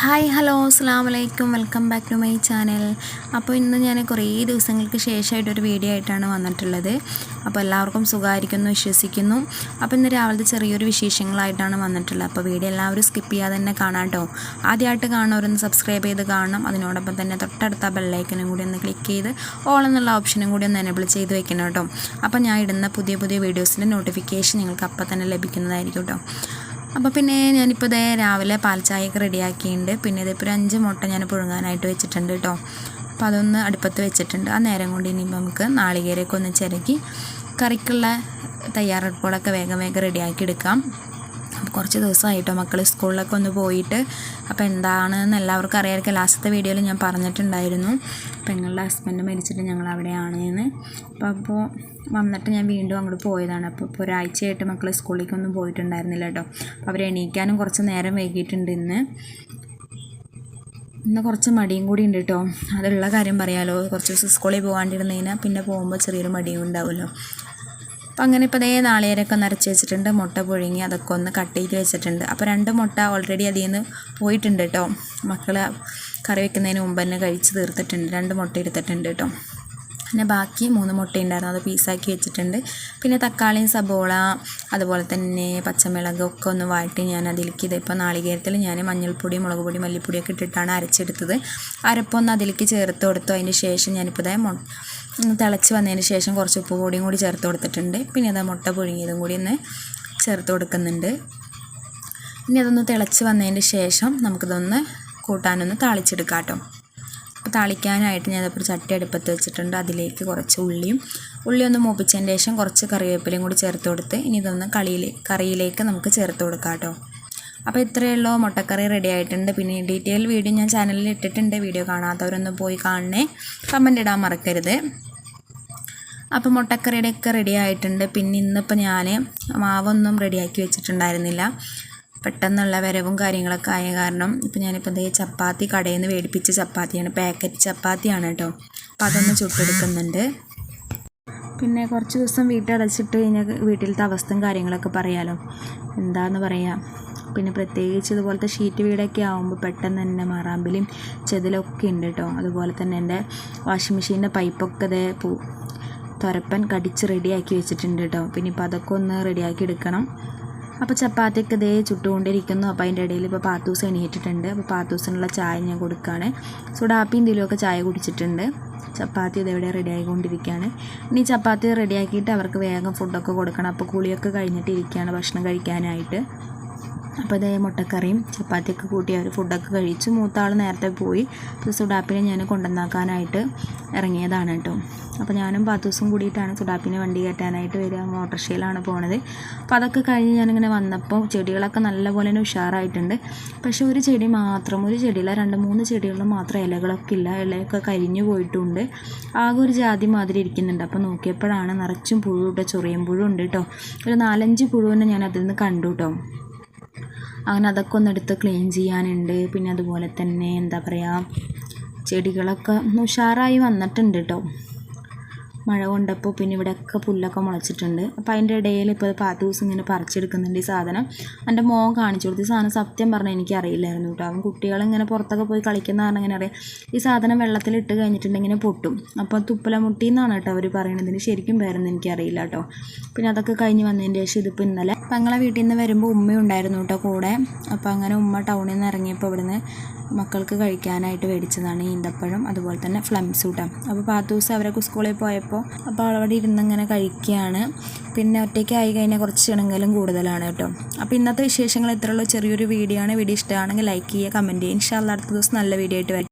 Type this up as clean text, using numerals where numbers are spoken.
Hi hello അസ്സലാമു അലൈക്കും welcome back to my channel. അപ്പോൾ ഇന്ന് ഞാൻ കുറേ ദിവസങ്ങൾക്ക് ശേഷമായിട്ടൊരു വീഡിയോ ആയിട്ടാണ് വന്നിട്ടുള്ളത്. അപ്പോൾ എല്ലാവർക്കും സുഖമായിരിക്കുമെന്ന് വിശ്വസിക്കുന്നു. അപ്പോൾ ഇന്ന് രാവിലത്തെ ചെറിയൊരു വിശേഷങ്ങളായിട്ടാണ് വന്നിട്ടുള്ളത്. അപ്പോൾ വീഡിയോ എല്ലാവരും സ്കിപ്പ് ചെയ്യാതെ തന്നെ കാണാം കേട്ടോ. ആദ്യമായിട്ട് കാണുന്നവരൊന്ന് സബ്സ്ക്രൈബ് ചെയ്ത് കാണണം. അതിനോടൊപ്പം തന്നെ തൊട്ടടുത്ത ബെല്ലൈക്കനും കൂടി ഒന്ന് ക്ലിക്ക് ചെയ്ത് ഓൾ എന്നുള്ള ഓപ്ഷനും കൂടി ഒന്ന് എനേബിൾ ചെയ്ത് വെക്കണം കേട്ടോ. അപ്പോൾ ഞാൻ ഇടുന്ന പുതിയ വീഡിയോസിൻ്റെ നോട്ടിഫിക്കേഷൻ നിങ്ങൾക്ക് അപ്പോൾ തന്നെ ലഭിക്കുന്നതായിരിക്കും കേട്ടോ. അപ്പോൾ പിന്നെ ഞാനിപ്പോൾ രാവിലെ പാൽ ചായയൊക്കെ റെഡിയാക്കിയിട്ടുണ്ട്. പിന്നെ ഇതിപ്പോൾ ഒരു 5 മുട്ട ഞാൻ പുഴുങ്ങാനായിട്ട് വെച്ചിട്ടുണ്ട് കേട്ടോ. അപ്പോൾ അതൊന്ന് അടുപ്പത്ത് വെച്ചിട്ടുണ്ട്. ആ നേരം കൊണ്ട് ഇനിയിപ്പോൾ നമുക്ക് നാളികേരമൊക്കെ ഒന്ന് ചിരകി കറിക്കുള്ള തയ്യാറെടുപ്പുകളൊക്കെ വേഗം റെഡിയാക്കി എടുക്കാം. അപ്പോൾ കുറച്ച് ദിവസമായിട്ടോ മക്കൾ സ്കൂളിലൊക്കെ ഒന്ന് പോയിട്ട്. അപ്പോൾ എന്താണെന്ന് എല്ലാവർക്കും അറിയാമായിരിക്കും. ലാസ്റ്റത്തെ വീഡിയോയിൽ ഞാൻ പറഞ്ഞിട്ടുണ്ടായിരുന്നു പെങ്ങളുടെ ഹസ്ബൻഡ് മരിച്ചിട്ട് ഞങ്ങൾ അവിടെയാണ് എന്ന്. അപ്പോൾ വന്നിട്ട് ഞാൻ വീണ്ടും അങ്ങോട്ട് പോയതാണ്. അപ്പോൾ ഇപ്പോൾ ഒരാഴ്ചയായിട്ട് മക്കൾ സ്കൂളിലേക്കൊന്നും പോയിട്ടുണ്ടായിരുന്നില്ല കേട്ടോ. അപ്പോൾ അവർ എണീക്കാനും കുറച്ച് നേരം വൈകിയിട്ടുണ്ട് ഇന്ന് കുറച്ച് മടിയും കൂടി ഉണ്ട് കേട്ടോ. അതുള്ള കാര്യം പറയാമല്ലോ. കുറച്ച് ദിവസം സ്കൂളിൽ പോകാണ്ടിരുന്നതിനാൽ പിന്നെ പോകുമ്പോൾ ചെറിയൊരു മടിയും ഉണ്ടാവുമല്ലോ. അപ്പോൾ അങ്ങനെ ഇപ്പോൾ നാളികേരമൊക്കെ നരച്ച് വെച്ചിട്ടുണ്ട്. മുട്ട പുഴുങ്ങി അതൊക്കെ ഒന്ന് കട്ട് ചെയ്ത് വെച്ചിട്ടുണ്ട്. അപ്പോൾ 2 മുട്ട ഓൾറെഡി അതിൽ നിന്ന് പോയിട്ടുണ്ട് കേട്ടോ. മക്കൾ കറി വെക്കുന്നതിന് മുമ്പ് തന്നെ കഴിച്ച് തീർത്തിട്ടുണ്ട്. 2 മുട്ട എടുത്തിട്ടുണ്ട് കേട്ടോ. പിന്നെ ബാക്കി 3 മുട്ട ഉണ്ടായിരുന്നു, അത് പീസാക്കി വെച്ചിട്ടുണ്ട്. പിന്നെ തക്കാളിയും സബോള അതുപോലെ തന്നെ പച്ചമുളകൊക്കെ ഒന്ന് വാട്ടി ഞാൻ അതിലേക്ക് ഇതിപ്പോൾ നാളികേരത്തിൽ ഞാൻ മഞ്ഞൾപ്പൊടി മുളക് പൊടി മല്ലിപ്പൊടിയൊക്കെ ഇട്ടിട്ടാണ് അരച്ചെടുത്തത്. അരപ്പൊന്ന് അതിലേക്ക് ചേർത്ത് കൊടുത്തു. അതിന് ശേഷം ഞാനിപ്പോൾ തിളച്ച് വന്നതിന് ശേഷം കുറച്ച് ഉപ്പ് പൊടിയും കൂടി ചേർത്ത് കൊടുത്തിട്ടുണ്ട്. പിന്നെ മുട്ട പുഴുങ്ങിയതും കൂടി ഒന്ന് ചേർത്ത് കൊടുക്കുന്നുണ്ട്. ഇനി അതൊന്ന് തിളച്ച് വന്നതിന് ശേഷം നമുക്കിതൊന്ന് കൂട്ടാനൊന്ന് താളിച്ചെടുക്കാം കേട്ടോ. അപ്പോൾ താളിക്കാനായിട്ട് ഞാനിപ്പോൾ ചട്ടി അടുപ്പത്ത് വെച്ചിട്ടുണ്ട്. അതിലേക്ക് കുറച്ച് ഉള്ളി ഒന്ന് മൂപ്പിച്ചതിന് ശേഷം കുറച്ച് കറിവേപ്പിലയും കൂടി ചേർത്ത് കൊടുത്ത് ഇനി ഇതൊന്ന് കറിയിലേക്ക് നമുക്ക് ചേർത്ത് കൊടുക്കാം കേട്ടോ. അപ്പോൾ ഇത്രയേ ഉള്ളൂ, മുട്ടക്കറി റെഡി ആയിട്ടുണ്ട്. പിന്നെ ഡീറ്റെയിൽ വീഡിയോ ഞാൻ ചാനലിൽ ഇട്ടിട്ടുണ്ട്. വീഡിയോ കാണാത്തവരൊന്ന് പോയി കാണണേ, കമൻ്റ് ഇടാൻ മറക്കരുത്. അപ്പോൾ മുട്ടക്കറിയുടെയൊക്കെ റെഡി ആയിട്ടുണ്ട്. പിന്നെ ഇന്നിപ്പോൾ ഞാൻ മാവൊന്നും റെഡിയാക്കി വെച്ചിട്ടുണ്ടായിരുന്നില്ല. പെട്ടെന്നുള്ള വരവും കാര്യങ്ങളൊക്കെ ആയ കാരണം ഇപ്പോൾ ഞാനിപ്പോൾ ചപ്പാത്തി കടയിൽ നിന്ന് മേടിപ്പിച്ച ചപ്പാത്തിയാണ്, പാക്കറ്റ് ചപ്പാത്തിയാണ് കേട്ടോ. അപ്പോൾ അതൊന്ന് ചുട്ടെടുക്കുന്നുണ്ട്. പിന്നെ കുറച്ച് ദിവസം വീട്ടടച്ചിട്ട് കഴിഞ്ഞാൽ വീട്ടിലത്തെ അവസ്ഥയും കാര്യങ്ങളൊക്കെ പറയാമല്ലോ, എന്താണെന്ന് പറയാം. പിന്നെ പ്രത്യേകിച്ച് ഇതുപോലത്തെ ഷീറ്റ് വീടൊക്കെ ആകുമ്പോൾ പെട്ടെന്ന് തന്നെ മാറാമ്പിലും ചെതിലൊക്കെ ഉണ്ട് കേട്ടോ. അതുപോലെ തന്നെ എൻ്റെ വാഷിംഗ് മെഷീൻ്റെ പൈപ്പൊക്കെ തുരപ്പൻ കടിച്ച് റെഡിയാക്കി വെച്ചിട്ടുണ്ട് കേട്ടോ. പിന്നെ ഇപ്പോൾ അതൊക്കെ ഒന്ന് റെഡിയാക്കി എടുക്കണം. അപ്പോൾ ചപ്പാത്തിയൊക്കെ ചുട്ടുകൊണ്ടിരിക്കുന്നു. അപ്പോൾ അതിൻ്റെ ഇടയിൽ ഇപ്പോൾ പാത്തൂസ് എണീറ്റിട്ടുണ്ട്. അപ്പോൾ പാത്തൂസിനുള്ള ചായ ഞാൻ കൊടുക്കുകയാണ്. സുഡാപ്പിയും ഇതിലൊക്കെ ചായ കുടിച്ചിട്ടുണ്ട്. ചപ്പാത്തി ഇതെവിടെ റെഡി ആയിക്കൊണ്ടിരിക്കുകയാണ്. ഇനി ചപ്പാത്തി റെഡിയാക്കിയിട്ട് അവർക്ക് വേഗം ഫുഡൊക്കെ കൊടുക്കണം. അപ്പോൾ കുളിയൊക്കെ കഴിഞ്ഞിട്ട് ഇരിക്കുകയാണ് ഭക്ഷണം കഴിക്കാനായിട്ട്. അപ്പോൾ മുട്ടക്കറിയും ചപ്പാത്തിയൊക്കെ കൂട്ടി അവർ ഫുഡൊക്കെ കഴിച്ചു. മൂത്ത ആൾ നേരത്തെ പോയി. അപ്പോൾ സുഡാപ്പിനെ ഞാൻ കൊണ്ടുവന്നാക്കാനായിട്ട് ഇറങ്ങിയതാണ് കേട്ടോ. അപ്പോൾ ഞാനും പാത്തൂസും കൂടിയിട്ടാണ് സുഡാപ്പിനെ വണ്ടി കയറ്റാനായിട്ട് വരിക. മോട്ടോർഷയിലാണ് പോണത്. അപ്പോൾ അതൊക്കെ കഴിഞ്ഞ് ഞാനിങ്ങനെ വന്നപ്പോൾ ചെടികളൊക്കെ നല്ലപോലെ തന്നെ ഉഷാറായിട്ടുണ്ട്. പക്ഷേ ഒരു ചെടിയില്ല, 2-3 ചെടികളിൽ മാത്രം ഇലകളൊക്കെ ഇല്ല. ഇലയൊക്കെ കരിഞ്ഞു പോയിട്ടുണ്ട്. ആകെ ഒരു ജാതി മാതിരി ഇരിക്കുന്നുണ്ട്. അപ്പോൾ നോക്കിയപ്പോഴാണ് നിറച്ചും പുഴുട്ടോ, ചൊറിയൻ പുഴു ഉണ്ട് കേട്ടോ. ഒരു 4-5 പുഴുവിനെ ഞാൻ അതിൽ നിന്ന് കണ്ടു കേട്ടോ. അങ്ങനെ അതൊക്കെ ഒന്നെടുത്ത് ക്ലീൻ ചെയ്യാനുണ്ട്. പിന്നെ അതുപോലെ തന്നെ എന്താ പറയുക, ചെടികളൊക്കെ ഉഷാറായി വന്നിട്ടുണ്ട് കേട്ടോ മഴ കൊണ്ടപ്പോൾ. പിന്നെ ഇവിടെയൊക്കെ പുല്ലൊക്കെ മുളച്ചിട്ടുണ്ട്. അപ്പോൾ അതിൻ്റെ ഇടയിൽ ഇപ്പോൾ 10 ദിവസം ഇങ്ങനെ പറിച്ചെടുക്കുന്നുണ്ട് ഈ സാധനം. എൻ്റെ മോൻ കാണിച്ചു കൊടുത്തു. ഈ സാധനം സത്യം പറഞ്ഞാൽ എനിക്കറിയില്ലായിരുന്നു കേട്ടോ. അവൻ കുട്ടികളിങ്ങനെ പുറത്തൊക്കെ പോയി കളിക്കുന്ന കാരണം ഇങ്ങനെ അറിയാം. ഈ സാധനം വെള്ളത്തിലിട്ട് കഴിഞ്ഞിട്ടുണ്ടെങ്കിൽ പൊട്ടും. അപ്പോൾ തുപ്പലമുട്ടി എന്നാണ് കേട്ടോ അവർ പറയുന്നത്. ഇതിന് ശരിക്കും പേരൊന്നും എനിക്കറിയില്ല കേട്ടോ. പിന്നെ അതൊക്കെ കഴിഞ്ഞ് വന്നതിൻ്റെ ശേഷം ഇതിപ്പോൾ ഇന്നലെ ഞങ്ങളെ വീട്ടിൽ നിന്ന് വരുമ്പോൾ ഉമ്മയുണ്ടായിരുന്നു കേട്ടോ കൂടെ. അപ്പോൾ അങ്ങനെ ഉമ്മ ടൗണിൽ നിന്ന് ഇറങ്ങിയപ്പോൾ ഇവിടുന്ന് മക്കൾക്ക് കഴിക്കാനായിട്ട് മേടിച്ചതാണ് ഈന്തപ്പഴം അതുപോലെ തന്നെ ഫ്ലംസ് കൂട്ടാം. അപ്പോൾ 10 ദിവസം അവരൊക്കെ സ്കൂളിൽ പോയപ്പോൾ അപ്പോൾ അവിടെ ഇരുന്നിങ്ങനെ കഴിക്കുകയാണ്. പിന്നെ ഒറ്റയ്ക്ക് ആയി കഴിഞ്ഞാൽ കുറച്ച് ക്ഷീണങ്ങളും കൂടുതലാണ് കേട്ടോ. അപ്പോൾ ഇന്നത്തെ വിശേഷങ്ങൾ ഇത്രയുള്ള ചെറിയൊരു വീഡിയോ ആണ്. വീഡിയോ ഇഷ്ടമാണെങ്കിൽ ലൈക്ക് ചെയ്യുക, കമൻറ്റ് ചെയ്യുക. ഇൻഷാ അല്ലാഹ് അടുത്ത ദിവസം നല്ല വീഡിയോ ആയിട്ട് വരും.